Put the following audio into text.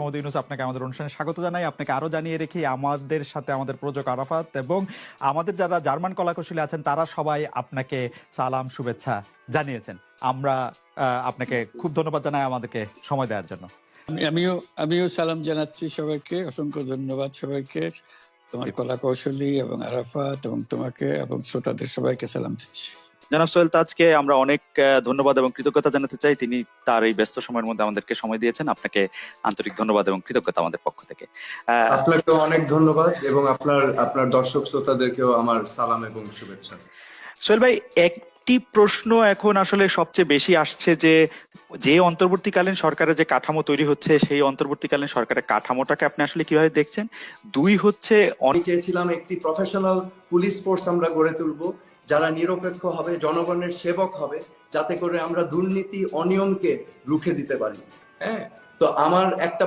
মোহাম্মদ ইউনূস, আপনাকে আমাদের অনুষ্ঠানে স্বাগত জানাই। আপনাকে আরো জানিয়ে রেখি, আমাদের সাথে আমাদের প্রযোজক আরাফাত এবং আমাদের যারা জার্মান কলাকুশলী আছেন তারা সবাই আপনাকে সালাম শুভেচ্ছা জানিয়েছেন। আমরা আপনাকে খুব ধন্যবাদ জানাই আমাদেরকে সময় দেওয়ার জন্য। আমিও সালাম জানাচ্ছি সবাইকে, অসংখ্য ধন্যবাদ সবাইকে, তোমার কলা কৌশলী এবং আরাফাত এবং তোমাকে এবং শ্রোতাদের সবাইকে সালাম দিচ্ছি। জনাব সোহেল তাজকে আমরা অনেক ধন্যবাদ এবং কৃতজ্ঞতা জানাতে চাই। তিনি তার এই ব্যস্ত সময়ের মধ্যে আমাদেরকে সময় দিয়েছেন। আপনাকে আন্তরিক ধন্যবাদ এবং কৃতজ্ঞতা আমাদের পক্ষ থেকে। আপনাকে অনেক ধন্যবাদ এবং আপনার দর্শক শ্রোতাদেরকেও আমার সালাম এবং শুভেচ্ছা। সোহেল ভাই, একটি প্রশ্ন এখন আসলে সবচেয়ে বেশি আসছে যে অন্তর্বর্তীকালীন সরকারের যে কাঠামো তৈরি হচ্ছে, সেই অন্তর্বর্তীকালীন সরকারের কাঠামোটাকে আপনি আসলে কিভাবে দেখছেন? দুই হচ্ছে, আমি চেয়েছিলাম একটি প্রফেশনাল পুলিশ ফোর্স আমরা গড়ে তুলবো, যারা নিরপেক্ষ হবে, জনগণের সেবক হবে, যাতে করে আমরা দুর্নীতি অনিয়মকে রুখে দিতে পারি। হ্যাঁ, তো আমার একটা